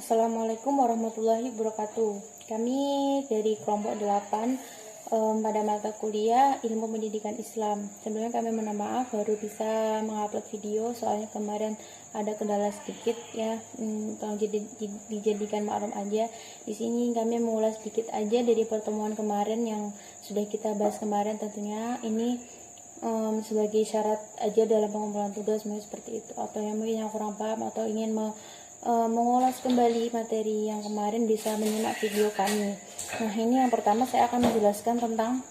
Assalamualaikum warahmatullahi wabarakatuh. Kami dari kelompok 8 pada mata kuliah Ilmu Pendidikan Islam. Sebelumnya kami minta maaf baru bisa mengupload video soalnya kemarin ada kendala sedikit ya. Tolong dijadikan maklum aja. Di sini kami mengulas sedikit aja dari pertemuan kemarin yang sudah kita bahas kemarin, tentunya ini sebagai syarat aja dalam pengumpulan tugas seperti itu, atau yang mungkin yang kurang paham atau ingin mengulas kembali materi yang kemarin bisa menyimak video kami. Nah, ini yang pertama saya akan menjelaskan tentang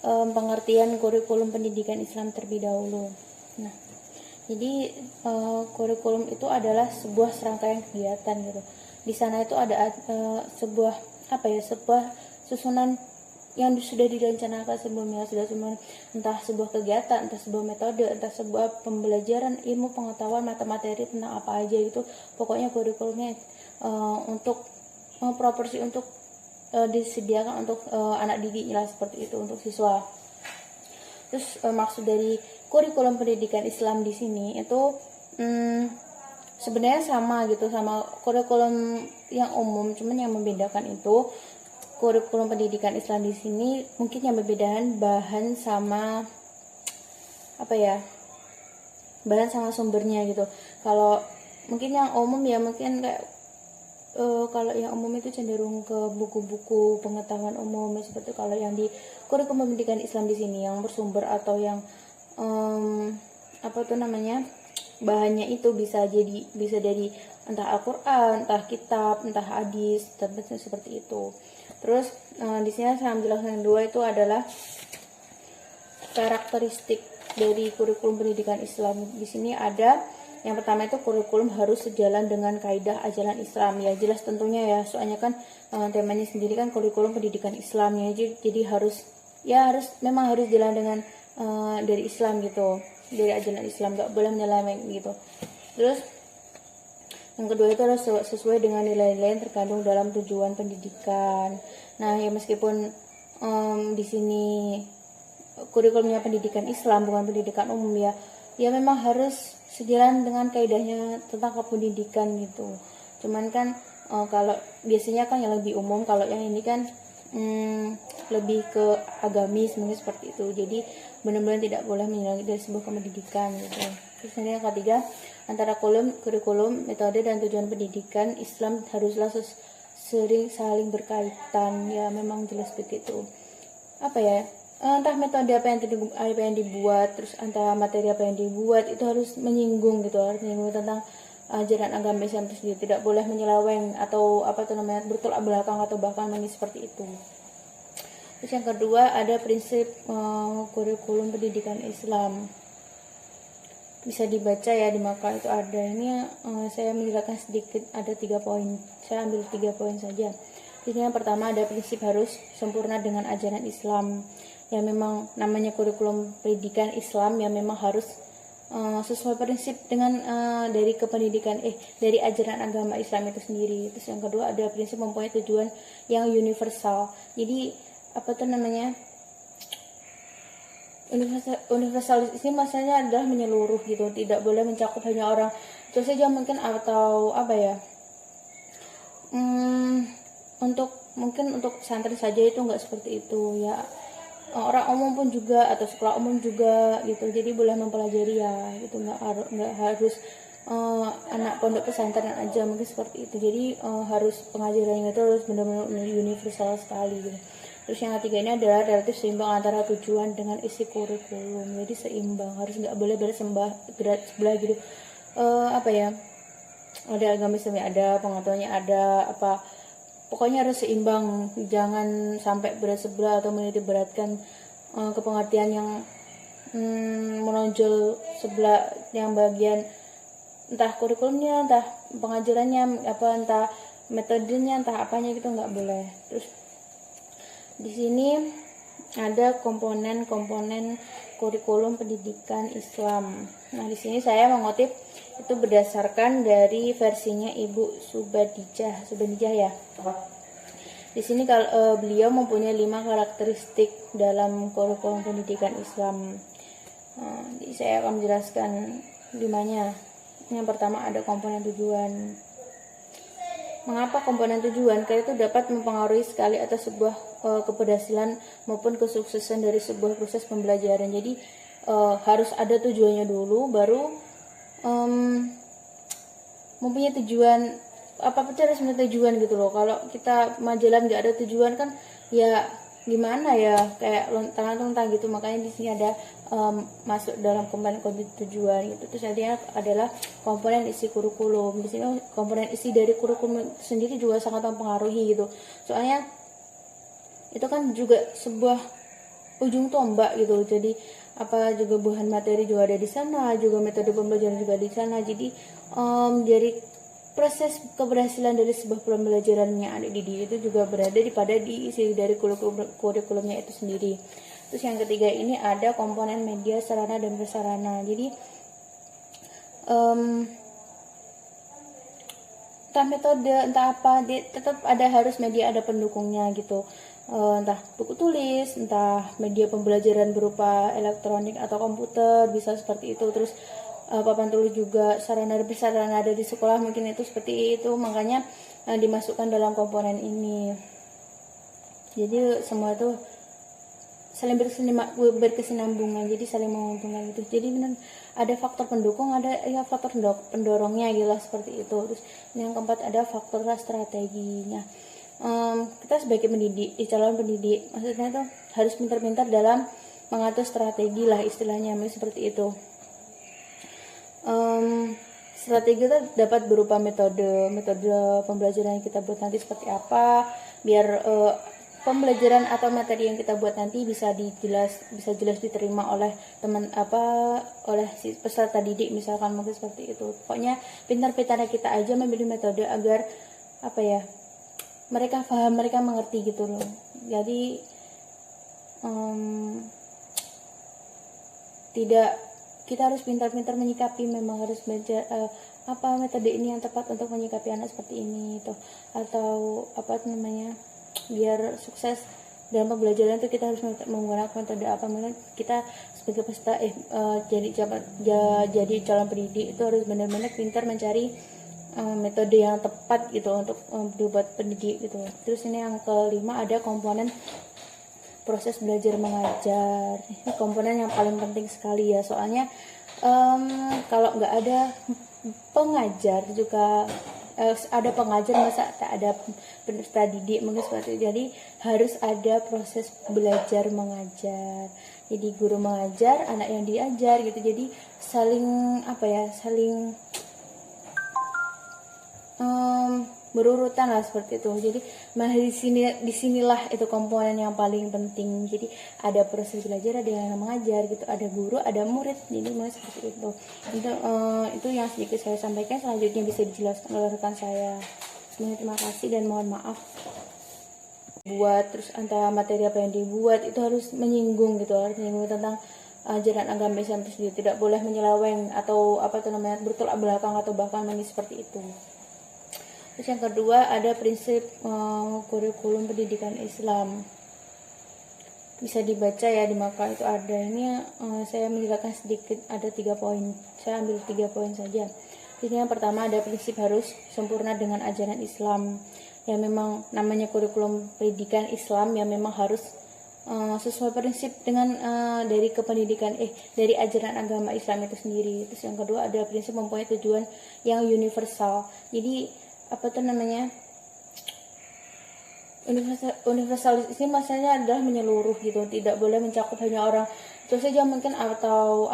pengertian kurikulum pendidikan Islam terlebih dahulu. Nah, jadi kurikulum itu adalah sebuah serangkaian kegiatan gitu. Di sana itu ada sebuah susunan yang sudah direncanakan sebelumnya, entah sebuah kegiatan, entah sebuah metode, entah sebuah pembelajaran ilmu pengetahuan materi tentang apa aja itu, pokoknya kurikulumnya untuk proporsi untuk disediakan untuk anak didiknya seperti itu, untuk siswa. Terus maksud dari kurikulum pendidikan Islam di sini itu sebenarnya sama gitu sama kurikulum yang umum, cuman yang membedakan itu kurikulum pendidikan Islam di sini mungkin yang membedakan bahan sama bahan sama sumbernya gitu. Kalau mungkin yang umum ya mungkin kayak kalau yang umum itu cenderung ke buku-buku pengetahuan umum seperti kalau yang di kurikulum pendidikan Islam di sini yang bersumber atau yang bahannya itu bisa dari entah Al-Quran, entah kitab, entah hadis, dan seperti itu. Terus di sini saya menjelaskan yang dua itu adalah karakteristik dari kurikulum pendidikan Islam. Di sini ada yang pertama itu kurikulum harus sejalan dengan kaidah ajaran Islam. Ya jelas tentunya ya, soalnya kan temanya sendiri kan kurikulum pendidikan Islam ya. Jadi memang harus jalan dengan dari Islam gitu, dari ajaran Islam, nggak boleh menyeleweng gitu. Terus yang kedua itu harus sesuai dengan nilai-nilai yang terkandung dalam tujuan pendidikan. Nah, ya meskipun di sini kurikulumnya pendidikan Islam bukan pendidikan umum ya memang harus sejalan dengan kaidahnya tentang kependidikan gitu. Cuman kan kalau biasanya kan yang lebih umum, kalau yang ini kan lebih ke agamis mungkin seperti itu. Jadi benar-benar tidak boleh menyeleweng dari sebuah pendidikan gitu. Terus yang ketiga, antara kurikulum, metode dan tujuan pendidikan Islam haruslah sering saling berkaitan. Ya memang jelas begitu. Entah metode apa yang dibuat, terus entah materi apa yang dibuat itu harus menyinggung gitu, harus menyinggung tentang ajaran agama Islam itu sendiri, tidak boleh menyeleweng atau bertolak belakang atau bahkan seperti itu. Terus yang kedua ada prinsip kurikulum pendidikan Islam, bisa dibaca ya di makalah itu ada. Ini saya menjelaskan sedikit, ada 3 poin, saya ambil 3 poin saja. Ini yang pertama ada prinsip harus sempurna dengan ajaran Islam. Ya memang namanya kurikulum pendidikan Islam ya memang harus sesuai prinsip dengan dari dari ajaran agama Islam itu sendiri. Terus yang kedua ada prinsip mempunyai tujuan yang universal. Jadi universalis ini maksudnya adalah menyeluruh gitu, tidak boleh mencakup hanya orang itu saja mungkin, atau untuk pesantren saja itu enggak seperti itu ya, orang umum pun juga atau sekolah umum juga gitu. Jadi boleh mempelajari ya gitu, nggak harus anak pondok pesantren aja mungkin seperti itu. Jadi harus pengajarannya itu harus benar-benar universal sekali gitu. Terus yang ketiga ini adalah relatif seimbang antara tujuan dengan isi kurikulum. Jadi seimbang, harus nggak boleh berat sebelah gitu. Ada agama Islam, ada pengetahuannya, ada pokoknya harus seimbang, jangan sampai berat sebelah atau menitik beratkan ke pengertian yang menonjol sebelah, yang bagian entah kurikulumnya, entah pengajarannya, entah metodenya, entah apanya gitu, nggak boleh. Terus di sini ada komponen-komponen kurikulum pendidikan Islam. Nah, di sini saya mengutip itu berdasarkan dari versinya Ibu Subadijah ya. Di sini kalau beliau mempunyai 5 karakteristik dalam kurikulum pendidikan Islam. Jadi saya akan menjelaskan 5-nya. Yang pertama ada komponen tujuan. Mengapa komponen tujuan? Karena itu dapat mempengaruhi sekali atas sebuah keberhasilan maupun kesuksesan dari sebuah proses pembelajaran. Jadi harus ada tujuannya dulu, baru mempunyai tujuan. Apa-apa harus punya tujuan gitu loh. Kalau kita jalan nggak ada tujuan kan ya gimana ya, kayak lontang-lontang gitu. Makanya di sini ada masuk dalam komponen tujuan gitu. Terus nantinya adalah komponen isi kurikulum. Di sini komponen isi dari kurikulum sendiri juga sangat mempengaruhi gitu. Soalnya itu kan juga sebuah ujung tombak gitu. Jadi apa juga bahan materi juga ada di sana, juga metode pembelajaran juga di sana. Jadi dari proses keberhasilan dari sebuah pembelajaran yang ada di dia itu juga berada pada diisi dari kurikulumnya itu sendiri. Terus yang ketiga ini ada komponen media, sarana dan prasarana. Jadi entah metode, entah apa, tetap ada harus media, ada pendukungnya gitu. Entah buku tulis, entah media pembelajaran berupa elektronik atau komputer, bisa seperti itu. Terus papan tulis juga, sarana dan prasarana ada di sekolah mungkin itu seperti itu, makanya dimasukkan dalam komponen ini. Jadi semua itu saling berkesinambungan, jadi saling menguntungkan gitu. Jadi benar ada faktor pendukung, ada ya faktor pendorongnya gitu seperti itu. Terus yang keempat ada faktor strateginya. Kita sebagai pendidik, calon pendidik, maksudnya tuh harus pintar-pintar dalam mengatur strategi lah istilahnya, seperti itu. Strategi itu dapat berupa metode pembelajaran yang kita buat nanti seperti apa, biar pembelajaran atau materi yang kita buat nanti bisa jelas diterima oleh oleh si peserta didik, misalkan mungkin seperti itu. Pokoknya pintar-pintarnya kita aja memilih metode agar mereka paham, mereka mengerti gitu loh. Jadi kita harus pintar-pintar menyikapi, memang harus belajar metode ini yang tepat untuk menyikapi anak seperti ini itu, atau biar sukses dalam pembelajaran itu kita harus menggunakan metode apa. Mungkin kita sebagai peserta jadi calon pendidik itu harus benar-benar pintar mencari metode yang tepat gitu untuk dibuat pendidik gitu. Terus ini yang kelima ada komponen proses belajar mengajar. Ini komponen yang paling penting sekali ya, soalnya kalau nggak ada pengajar juga ada pengajar masa tak ada peserta didik, mungkin seperti itu. Jadi harus ada proses belajar mengajar. Jadi guru mengajar, anak yang diajar gitu. Jadi saling berurutan lah seperti itu. Jadi disinilah itu komponen yang paling penting. Jadi ada proses belajar, ada yang mengajar gitu, ada guru, ada murid. Jadi seperti itu. Itu yang sedikit saya sampaikan. Selanjutnya bisa dijelaskan oleh rekan saya. Terima kasih dan mohon maaf. Terus antara materi apa yang dibuat itu harus menyinggung gitu, harus menyinggung tentang ajaran agama Islam itu sendiri. Tidak boleh menyeleweng atau bertolak belakang atau bahkan seperti itu. Terus yang kedua ada prinsip kurikulum pendidikan Islam. Bisa dibaca ya di makalah itu ada. Ini saya menjelaskan sedikit, ada 3 poin. Saya ambil 3 poin saja. Ini yang pertama ada prinsip harus sempurna dengan ajaran Islam. Ya memang namanya kurikulum pendidikan Islam ya memang harus sesuai prinsip dengan dari dari ajaran agama Islam itu sendiri. Terus yang kedua ada prinsip mempunyai tujuan yang universal. Jadi universalis ini maksudnya adalah menyeluruh gitu, tidak boleh mencakup hanya orang itu saja mungkin, atau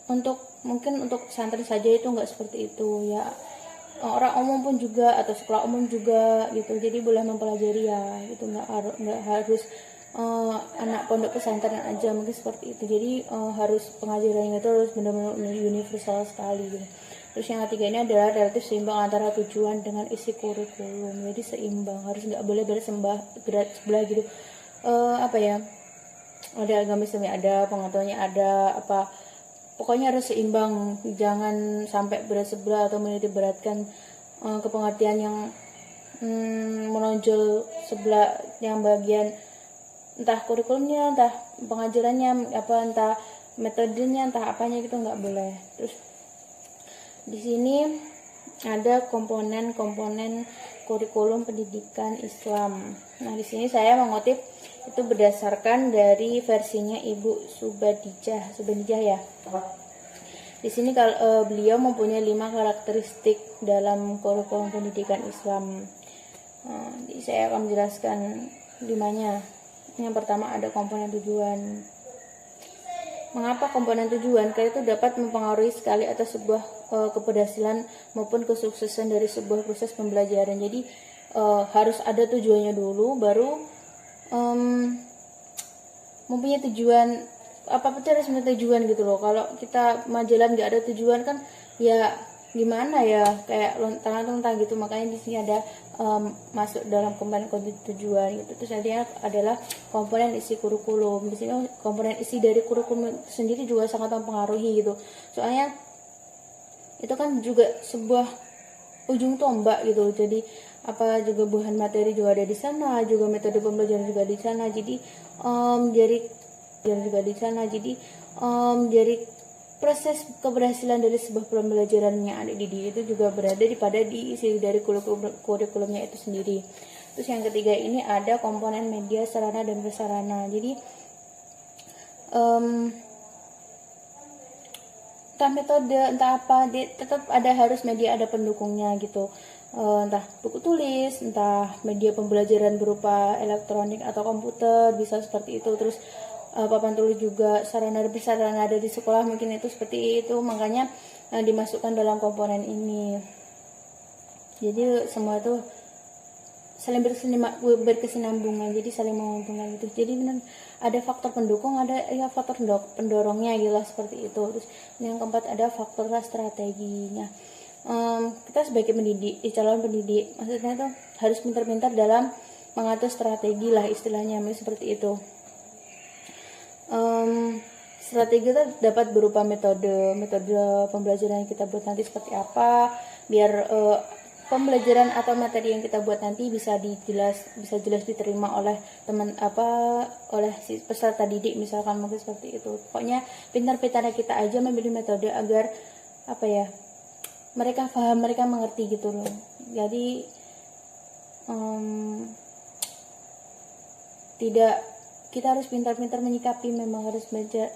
untuk pesantren saja itu enggak seperti itu ya, orang umum pun juga atau sekolah umum juga gitu. Jadi boleh mempelajari ya gitu, enggak harus anak pondok pesantren aja, mungkin seperti itu. Jadi harus pengajarannya itu harus benar-benar universal sekali gitu. Terus yang ketiga ini adalah relatif seimbang antara tujuan dengan isi kurikulum. Jadi seimbang, harus nggak boleh berat sebelah gitu. Ada agama Islam, ada pengetahuannya, ada pokoknya harus seimbang, jangan sampai berat sebelah atau menitik beratkan ke pengertian yang menonjol sebelah, yang bagian entah kurikulumnya, entah pengajarannya, entah metodenya, entah apanya gitu, nggak boleh. Terus di sini ada komponen-komponen kurikulum pendidikan Islam. Nah, di sini saya mengutip itu berdasarkan dari versinya Ibu Subadijah ya. Di sini kalau beliau mempunyai 5 karakteristik dalam kurikulum pendidikan Islam. Jadi saya akan menjelaskan 5-nya. Yang pertama ada komponen tujuan. Mengapa komponen tujuan? Karena itu dapat mempengaruhi sekali atas sebuah keberhasilan maupun kesuksesan dari sebuah proses pembelajaran. Jadi harus ada tujuannya dulu, baru mempunyai tujuan. Apa itu harus punya tujuan gitu loh. Kalau kita jalan nggak ada tujuan kan ya gimana ya, kayak lontang-lontang gitu. Makanya di sini ada masuk dalam komponen tujuan gitu. Terus nanti adalah komponen isi kurikulum. Di sini komponen isi dari kurikulum sendiri juga sangat mempengaruhi gitu. Soalnya itu kan juga sebuah ujung tombak gitu. Jadi apa juga bahan materi juga ada di sana, juga metode pembelajaran juga di sana. Jadi jadi proses keberhasilan dari sebuah pembelajaran yang ada di dia itu juga berada di isi dari kurikulumnya itu sendiri. Terus yang ketiga ini ada komponen media, sarana dan prasarana. Jadi entah metode entah apa, tetap ada harus media, ada pendukungnya gitu. Entah buku tulis, entah media pembelajaran berupa elektronik atau komputer, bisa seperti itu. Terus papan tulis juga, sarana dan prasarana ada di sekolah mungkin itu seperti itu, makanya dimasukkan dalam komponen ini. Jadi semua itu saling berkesinambungan, jadi saling menguntungkan gitu. Jadi benar ada faktor pendukung, ada ya faktor pendorongnya gitu seperti itu. Terus yang keempat ada faktor strateginya. Kita sebagai pendidik, calon pendidik, maksudnya tuh harus pintar-pintar dalam mengatur strategi lah istilahnya, seperti itu. Strategi itu dapat berupa metode pembelajaran yang kita buat nanti seperti apa, biar pembelajaran atau materi yang kita buat nanti bisa jelas diterima oleh oleh si peserta didik, misalkan mungkin seperti itu. Pokoknya pintar-pintarnya kita aja memilih metode agar mereka paham, mereka mengerti gitu loh. Jadi kita harus pintar-pintar menyikapi, memang harus belajar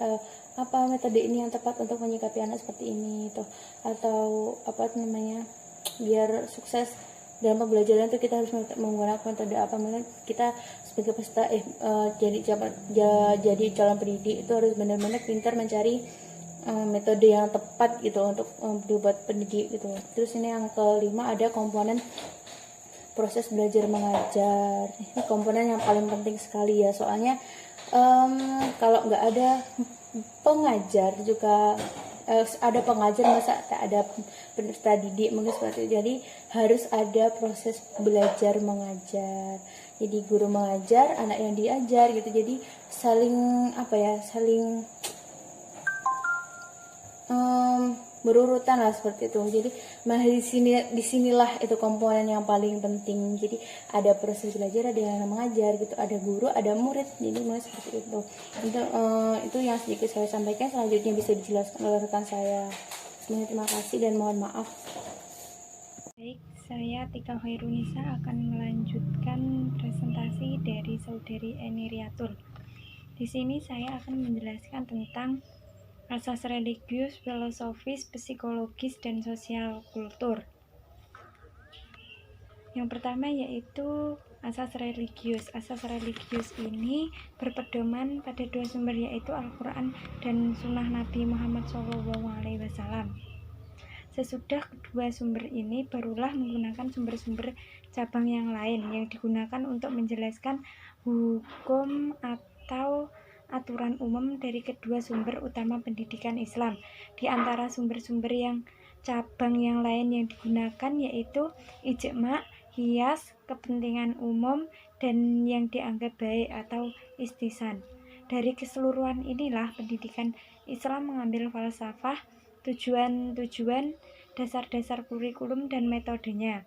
apa metode ini yang tepat untuk menyikapi anak seperti ini atau biar sukses dalam pembelajaran itu kita harus menggunakan metode apa. Mungkin kita sebagai peserta jadi calon pendidik itu harus benar-benar pintar mencari metode yang tepat gitu untuk dibuat pendidik gitu. Terus ini yang kelima ada komponen proses belajar mengajar. Ini komponen yang paling penting sekali ya, soalnya kalau nggak ada pengajar juga ada pengajar masa tak ada peserta didik, mungkin seperti itu. Jadi harus ada proses belajar mengajar. Jadi guru mengajar, anak yang diajar gitu. Jadi saling berurutan lah seperti itu. Jadi disinilah itu komponen yang paling penting. Jadi ada proses belajar, ada yang mengajar gitu, ada guru, ada murid. Jadi seperti itu. Itu yang sedikit saya sampaikan. Selanjutnya bisa dijelaskan oleh rekan saya. Terima kasih dan mohon maaf. Baik, saya Tika Khairunisa akan melanjutkan presentasi dari Saudari Eni Riatul. Di sini saya akan menjelaskan tentang asas religius, filosofis, psikologis, dan sosial kultur. Yang pertama yaitu asas religius. Asas religius ini berpedoman pada dua sumber, yaitu Al-Quran dan Sunnah Nabi Muhammad SAW. Sesudah kedua sumber ini, barulah menggunakan sumber-sumber cabang yang lain yang digunakan untuk menjelaskan hukum atau aturan umum dari kedua sumber utama pendidikan Islam. Di antara sumber-sumber yang cabang yang lain yang digunakan yaitu ijma, qiyas, kepentingan umum, dan yang dianggap baik atau istisan. Dari keseluruhan inilah pendidikan Islam mengambil falsafah, tujuan-tujuan, dasar-dasar kurikulum, dan metodenya.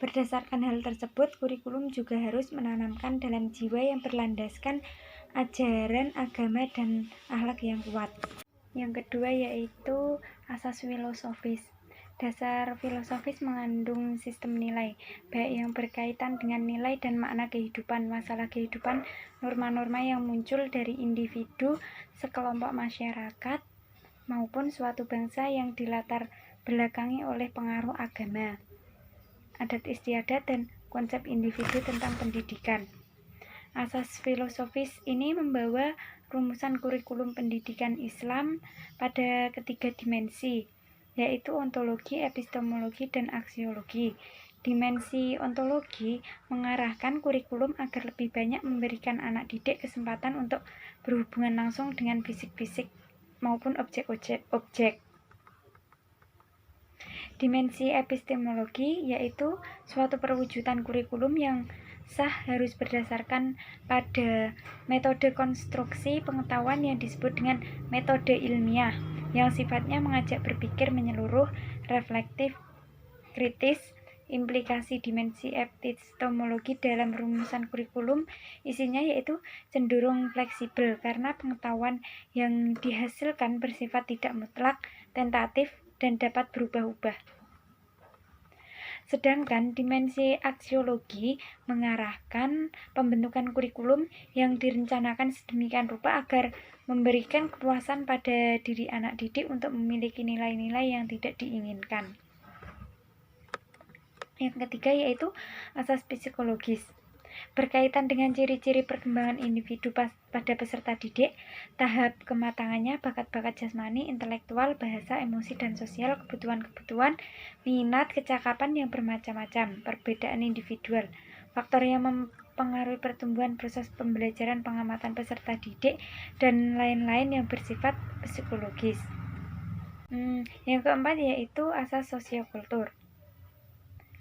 Berdasarkan hal tersebut, kurikulum juga harus menanamkan dalam jiwa yang berlandaskan ajaran agama dan akhlak yang kuat. Yang kedua yaitu asas filosofis. Dasar filosofis mengandung sistem nilai, baik yang berkaitan dengan nilai dan makna kehidupan, masalah kehidupan, norma-norma yang muncul dari individu, sekelompok masyarakat, maupun suatu bangsa yang dilatar belakangi oleh pengaruh agama, adat istiadat, dan konsep individu tentang pendidikan. Asas filosofis ini membawa rumusan kurikulum pendidikan Islam pada ketiga dimensi, yaitu ontologi, epistemologi, dan aksiologi. Dimensi ontologi mengarahkan kurikulum agar lebih banyak memberikan anak didik kesempatan untuk berhubungan langsung dengan fisik-fisik maupun objek-objek. Dimensi epistemologi yaitu suatu perwujudan kurikulum yang sah harus berdasarkan pada metode konstruksi pengetahuan yang disebut dengan metode ilmiah, yang sifatnya mengajak berpikir menyeluruh, reflektif, kritis. Implikasi dimensi epistemologi dalam rumusan kurikulum isinya yaitu cenderung fleksibel karena pengetahuan yang dihasilkan bersifat tidak mutlak, tentatif, dan dapat berubah-ubah. Sedangkan dimensi aksiologi mengarahkan pembentukan kurikulum yang direncanakan sedemikian rupa agar memberikan kepuasan pada diri anak didik untuk memiliki nilai-nilai yang tidak diinginkan. Yang ketiga yaitu asas psikologis. Berkaitan dengan ciri-ciri perkembangan individu pada peserta didik, tahap kematangannya, bakat-bakat jasmani, intelektual, bahasa, emosi, dan sosial, kebutuhan-kebutuhan, minat, kecakapan yang bermacam-macam, perbedaan individual, faktor yang mempengaruhi pertumbuhan proses pembelajaran pengamatan peserta didik, dan lain-lain yang bersifat psikologis. Yang keempat yaitu asas sosiokultur,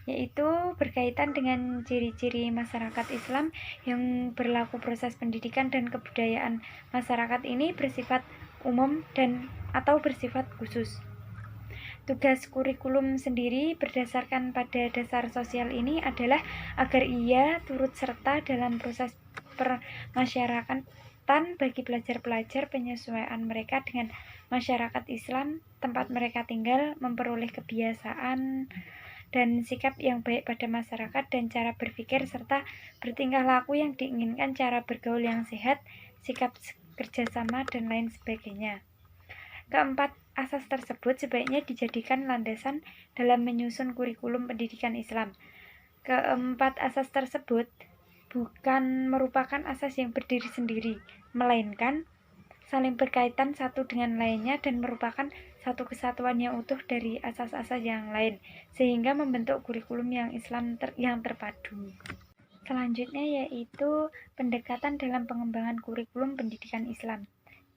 yaitu berkaitan dengan ciri-ciri masyarakat Islam yang berlaku proses pendidikan dan kebudayaan masyarakat ini bersifat umum dan atau bersifat khusus. Tugas kurikulum sendiri berdasarkan pada dasar sosial ini adalah agar ia turut serta dalam proses permasyarakatan bagi pelajar-pelajar, penyesuaian mereka dengan masyarakat Islam, tempat mereka tinggal, memperoleh kebiasaan dan sikap yang baik pada masyarakat dan cara berpikir serta bertingkah laku yang diinginkan, cara bergaul yang sehat, sikap kerjasama, dan lain sebagainya. Keempat asas tersebut sebaiknya dijadikan landasan dalam menyusun kurikulum pendidikan Islam. Keempat asas tersebut bukan merupakan asas yang berdiri sendiri, melainkan saling berkaitan satu dengan lainnya dan merupakan satu kesatuan yang utuh dari asas-asas yang lain, sehingga membentuk kurikulum yang Islam yang terpadu. Selanjutnya yaitu pendekatan dalam pengembangan kurikulum pendidikan Islam.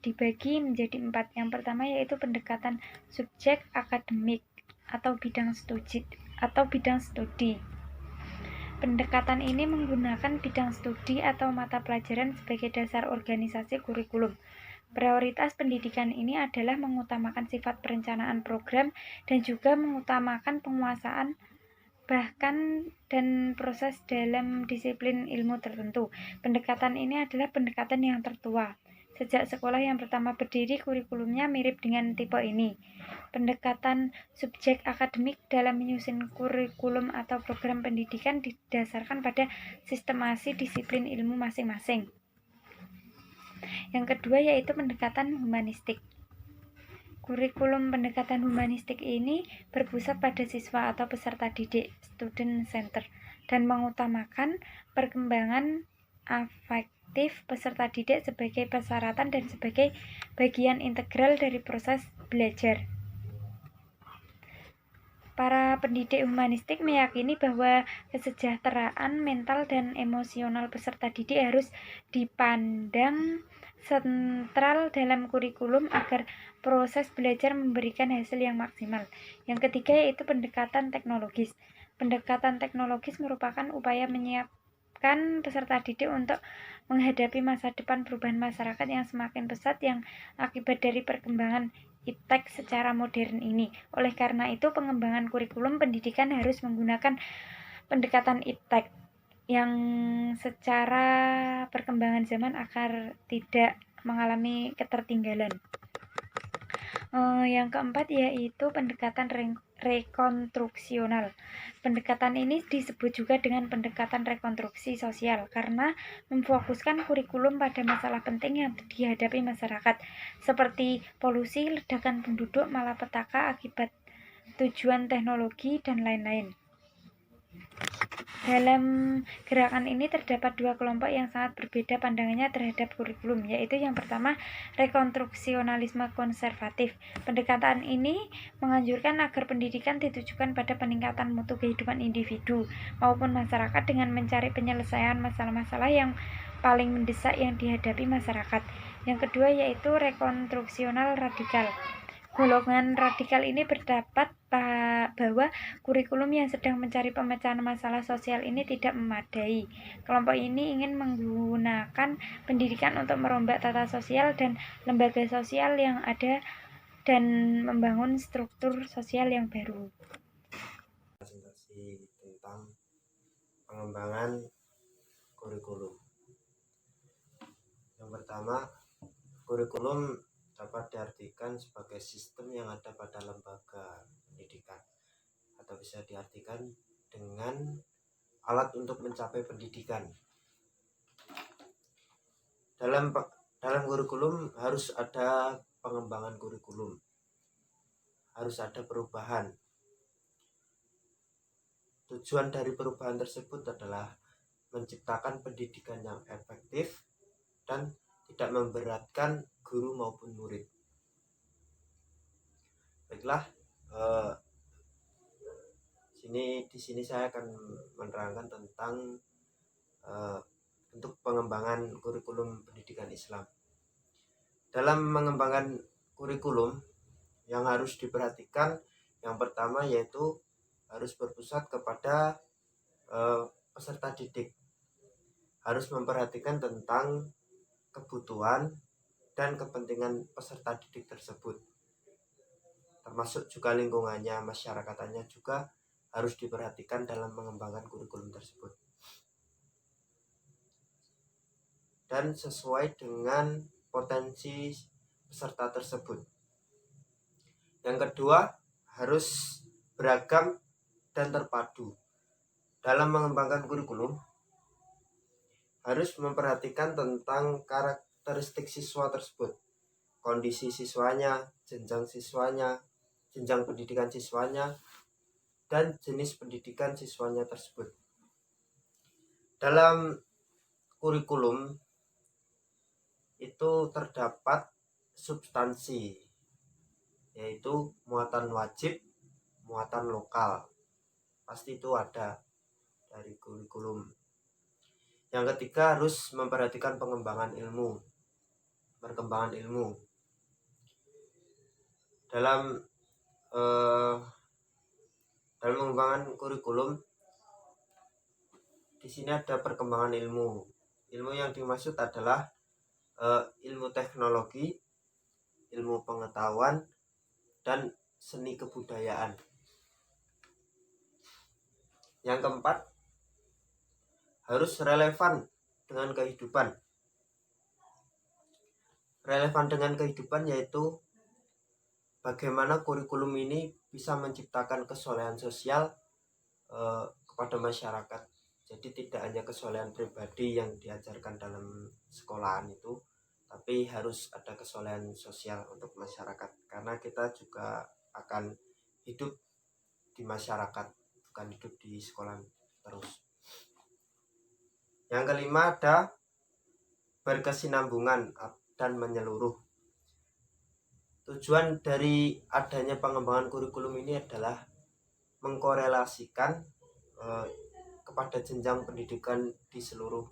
Dibagi menjadi 4. Yang pertama yaitu pendekatan subjek akademik atau bidang studi. Pendekatan ini menggunakan bidang studi atau mata pelajaran sebagai dasar organisasi kurikulum. Prioritas pendidikan ini adalah mengutamakan sifat perencanaan program dan juga mengutamakan penguasaan bahkan dan proses dalam disiplin ilmu tertentu. Pendekatan ini adalah pendekatan yang tertua. Sejak sekolah yang pertama berdiri, kurikulumnya mirip dengan tipe ini. Pendekatan subjek akademik dalam menyusun kurikulum atau program pendidikan didasarkan pada sistemasi disiplin ilmu masing-masing. Yang kedua yaitu pendekatan humanistik. Kurikulum pendekatan humanistik ini berpusat pada siswa atau peserta didik, student center, dan mengutamakan perkembangan afektif peserta didik sebagai persyaratan dan sebagai bagian integral dari proses belajar. Para pendidik humanistik meyakini bahwa kesejahteraan mental dan emosional peserta didik harus dipandang sentral dalam kurikulum agar proses belajar memberikan hasil yang maksimal. Yang ketiga yaitu pendekatan teknologis. Pendekatan teknologis merupakan upaya menyiapkan peserta didik untuk menghadapi masa depan perubahan masyarakat yang semakin pesat yang akibat dari perkembangan iptek secara modern ini. Oleh karena itu, pengembangan kurikulum pendidikan harus menggunakan pendekatan iptek yang secara perkembangan zaman agar tidak mengalami ketertinggalan. Yang keempat yaitu pendekatan rekonstruksional. Pendekatan ini disebut juga dengan pendekatan rekonstruksi sosial karena memfokuskan kurikulum pada masalah penting yang dihadapi masyarakat, seperti polusi, ledakan penduduk, malapetaka akibat tujuan teknologi, dan lain-lain. Dalam gerakan ini terdapat dua kelompok yang sangat berbeda pandangannya terhadap kurikulum, yaitu yang pertama, rekonstruksionalisme konservatif. Pendekatan ini menganjurkan agar pendidikan ditujukan pada peningkatan mutu kehidupan individu maupun masyarakat dengan mencari penyelesaian masalah-masalah yang paling mendesak yang dihadapi masyarakat. Yang kedua yaitu rekonstruksional radikal. Golongan radikal ini berpendapat bahwa kurikulum yang sedang mencari pemecahan masalah sosial ini tidak memadai. Kelompok ini ingin menggunakan pendidikan untuk merombak tata sosial dan lembaga sosial yang ada dan membangun struktur sosial yang baru. Presentasi tentang pengembangan kurikulum. Yang pertama, kurikulum dapat diartikan sebagai sistem yang ada pada lembaga pendidikan, atau bisa diartikan dengan alat untuk mencapai pendidikan. Dalam kurikulum harus ada pengembangan kurikulum, harus ada perubahan. Tujuan dari perubahan tersebut adalah menciptakan pendidikan yang efektif dan tidak memberatkan guru maupun murid. Baiklah, di sini saya akan menerangkan tentang untuk pengembangan kurikulum pendidikan Islam. Dalam mengembangkan kurikulum yang harus diperhatikan, yang pertama yaitu harus berpusat kepada peserta didik. Harus memperhatikan tentang kebutuhan dan kepentingan peserta didik tersebut, termasuk juga lingkungannya, masyarakatnya juga harus diperhatikan dalam mengembangkan kurikulum tersebut, dan sesuai dengan potensi peserta tersebut. Yang kedua, harus beragam dan terpadu. Dalam mengembangkan kurikulum harus memperhatikan tentang karakteristik siswa tersebut, kondisi siswanya, jenjang pendidikan siswanya, dan jenis pendidikan siswanya tersebut. Dalam kurikulum itu terdapat substansi, yaitu muatan wajib, muatan lokal. Pasti itu ada dari kurikulum. Yang ketiga, harus memperhatikan perkembangan ilmu. Dalam pengembangan kurikulum, di sini ada perkembangan ilmu. Ilmu yang dimaksud adalah ilmu teknologi, ilmu pengetahuan, dan seni kebudayaan. Yang keempat, harus relevan dengan kehidupan. Relevan dengan kehidupan yaitu bagaimana kurikulum ini bisa menciptakan kesolehan sosial kepada masyarakat. Jadi tidak hanya kesolehan pribadi yang diajarkan dalam sekolahan itu, tapi harus ada kesolehan sosial untuk masyarakat, karena kita juga akan hidup di masyarakat, bukan hidup di sekolah terus. Yang kelima, ada berkesinambungan dan menyeluruh. Tujuan dari adanya pengembangan kurikulum ini adalah mengkorelasikan kepada jenjang pendidikan di seluruh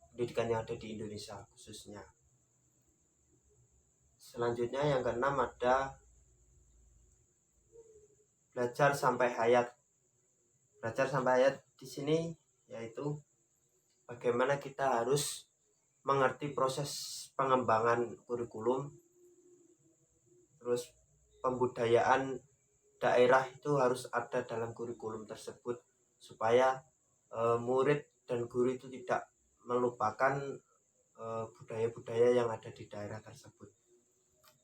pendidikan yang ada di Indonesia khususnya. Selanjutnya yang keenam, ada belajar sampai hayat. Belajar sampai hayat di sini yaitu bagaimana kita harus mengerti proses pengembangan kurikulum, terus pembudayaan daerah itu harus ada dalam kurikulum tersebut, supaya murid dan guru itu tidak melupakan budaya-budaya yang ada di daerah tersebut.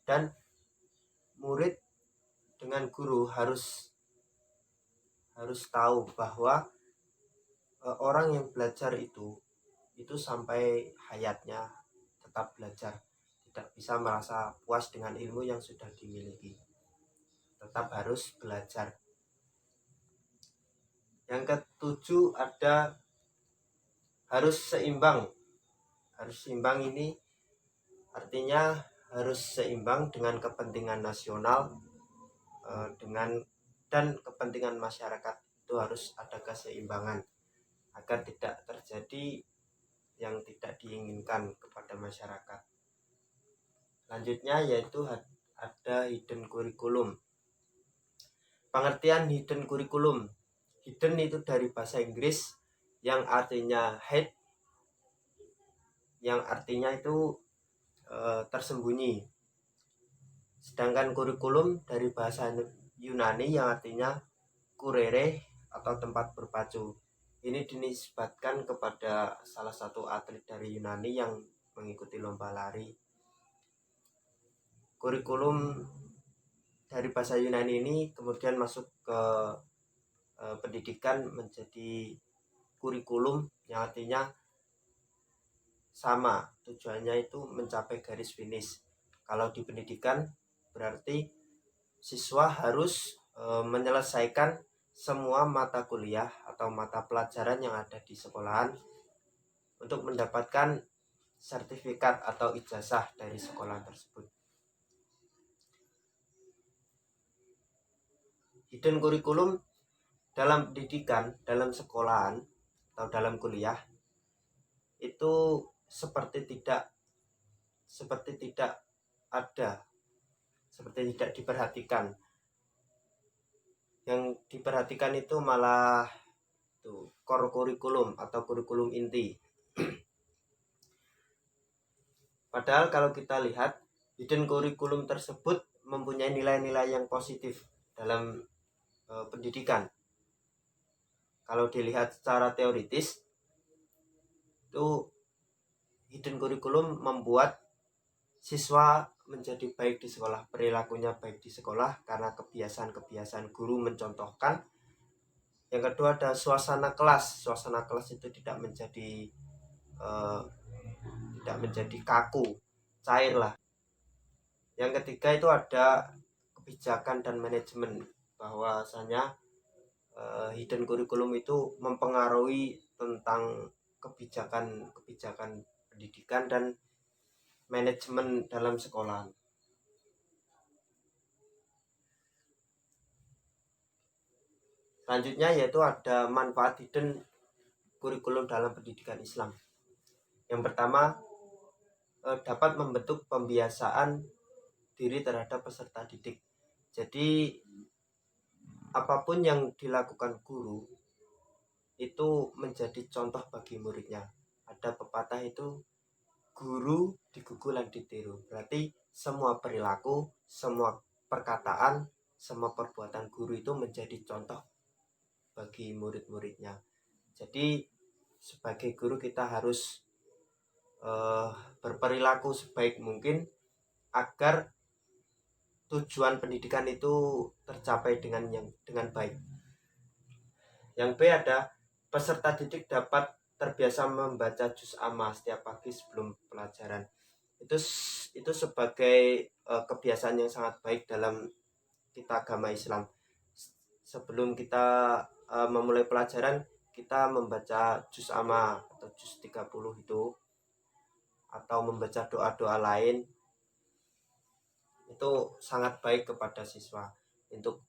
Dan murid dengan guru harus harus tahu bahwa orang yang belajar itu sampai hayatnya tetap belajar, tidak bisa merasa puas dengan ilmu yang sudah dimiliki, tetap harus belajar. Yang ketujuh ada harus seimbang. Harus seimbang ini artinya harus seimbang dengan kepentingan nasional dan kepentingan masyarakat. Itu harus ada keseimbangan agar tidak terjadi yang tidak diinginkan kepada masyarakat. Selanjutnya yaitu ada hidden curriculum. Pengertian hidden curriculum. Hidden itu dari bahasa Inggris yang artinya hide, yang artinya itu tersembunyi. Sedangkan kurikulum dari bahasa Yunani yang artinya kurere atau tempat berpacu. Ini dinisbatkan kepada salah satu atlet dari Yunani yang mengikuti lomba lari. Kurikulum dari bahasa Yunani ini kemudian masuk ke pendidikan menjadi kurikulum yang artinya sama, tujuannya itu mencapai garis finish. Kalau di pendidikan berarti siswa harus menyelesaikan semua mata kuliah atau mata pelajaran yang ada di sekolahan untuk mendapatkan sertifikat atau ijazah dari sekolah tersebut. Hidden kurikulum dalam pendidikan, dalam sekolahan atau dalam kuliah itu seperti tidak ada, seperti tidak diperhatikan. Yang diperhatikan itu malah core kurikulum atau kurikulum inti. Padahal kalau kita lihat hidden kurikulum tersebut mempunyai nilai-nilai yang positif dalam pendidikan. Kalau dilihat secara teoritis, itu hidden kurikulum membuat siswa menjadi baik di sekolah, perilakunya baik di sekolah karena kebiasaan-kebiasaan guru mencontohkan. Yang kedua ada suasana kelas. Suasana kelas itu tidak menjadi kaku, cair lah. Yang ketiga itu ada kebijakan dan manajemen, bahwasanya hidden kurikulum itu mempengaruhi tentang kebijakan pendidikan dan manajemen dalam sekolah. Selanjutnya yaitu ada manfaat hidden kurikulum dalam pendidikan Islam. Yang pertama, dapat membentuk pembiasaan diri terhadap peserta didik. Jadi apapun yang dilakukan guru itu menjadi contoh bagi muridnya. Ada pepatah itu, guru digugulan ditiru. Berarti semua perilaku, semua perkataan, semua perbuatan guru itu menjadi contoh bagi murid-muridnya. Jadi sebagai guru kita harus berperilaku sebaik mungkin agar tujuan pendidikan itu tercapai dengan baik. Yang B ada peserta didik dapat terbiasa membaca juz amma setiap pagi sebelum pelajaran. Itu sebagai kebiasaan yang sangat baik dalam kita agama Islam. Sebelum kita memulai pelajaran, kita membaca juz amma atau juz 30 itu, atau membaca doa-doa lain. Itu sangat baik kepada siswa untuk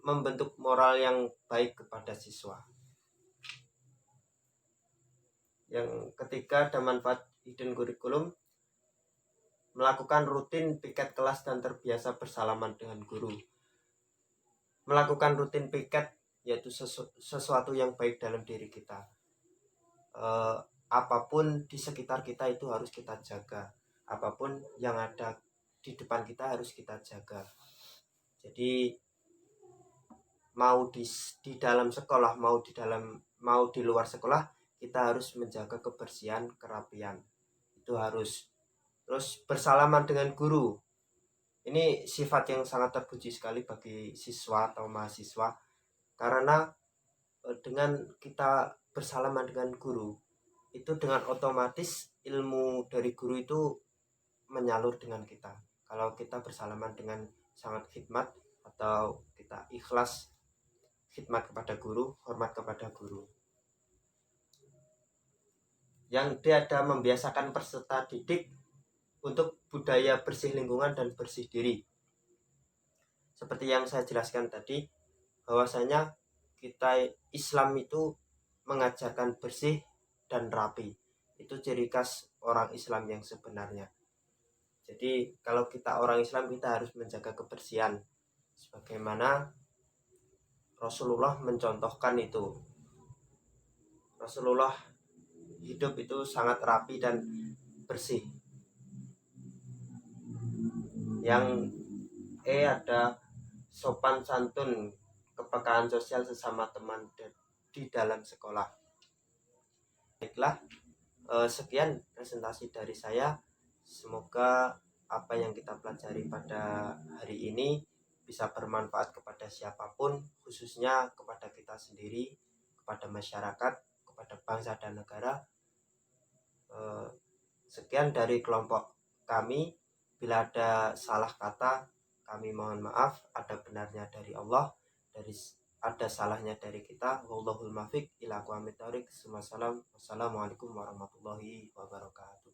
membentuk moral yang baik kepada siswa. Yang ketiga ada manfaat hidden kurikulum, melakukan rutin piket kelas dan terbiasa bersalaman dengan guru. Melakukan rutin piket yaitu sesuatu yang baik dalam diri kita. Apapun di sekitar kita itu harus kita jaga. Apapun yang ada di depan kita harus kita jaga. Jadi mau di dalam sekolah, mau di luar sekolah, kita harus menjaga kebersihan, kerapian. Itu harus. Terus bersalaman dengan guru. Ini sifat yang sangat terpuji sekali bagi siswa atau mahasiswa. Karena dengan kita bersalaman dengan guru, itu dengan otomatis ilmu dari guru itu menyalur dengan kita. Kalau kita bersalaman dengan sangat khidmat atau kita ikhlas khidmat kepada guru, hormat kepada guru. Yang tiada membiasakan peserta didik untuk budaya bersih lingkungan dan bersih diri. Seperti yang saya jelaskan tadi, bahwasanya kita Islam itu mengajarkan bersih dan rapi. Itu ciri khas orang Islam yang sebenarnya. Jadi kalau kita orang Islam, kita harus menjaga kebersihan sebagaimana Rasulullah mencontohkan itu. Rasulullah hidup itu sangat rapi dan bersih. Yang ada sopan santun, kepekaan sosial sesama teman di dalam sekolah. Baiklah, sekian presentasi dari saya. Semoga apa yang kita pelajari pada hari ini bisa bermanfaat kepada siapapun, khususnya kepada kita sendiri, kepada masyarakat, kepada bangsa dan negara. Sekian dari kelompok kami. Bila ada salah kata, kami mohon maaf. Ada benarnya dari Allah, ada salahnya dari kita. Wallahul muwaffiq ila aqwamit thoriq. Wassalamualaikum warahmatullahi wabarakatuh.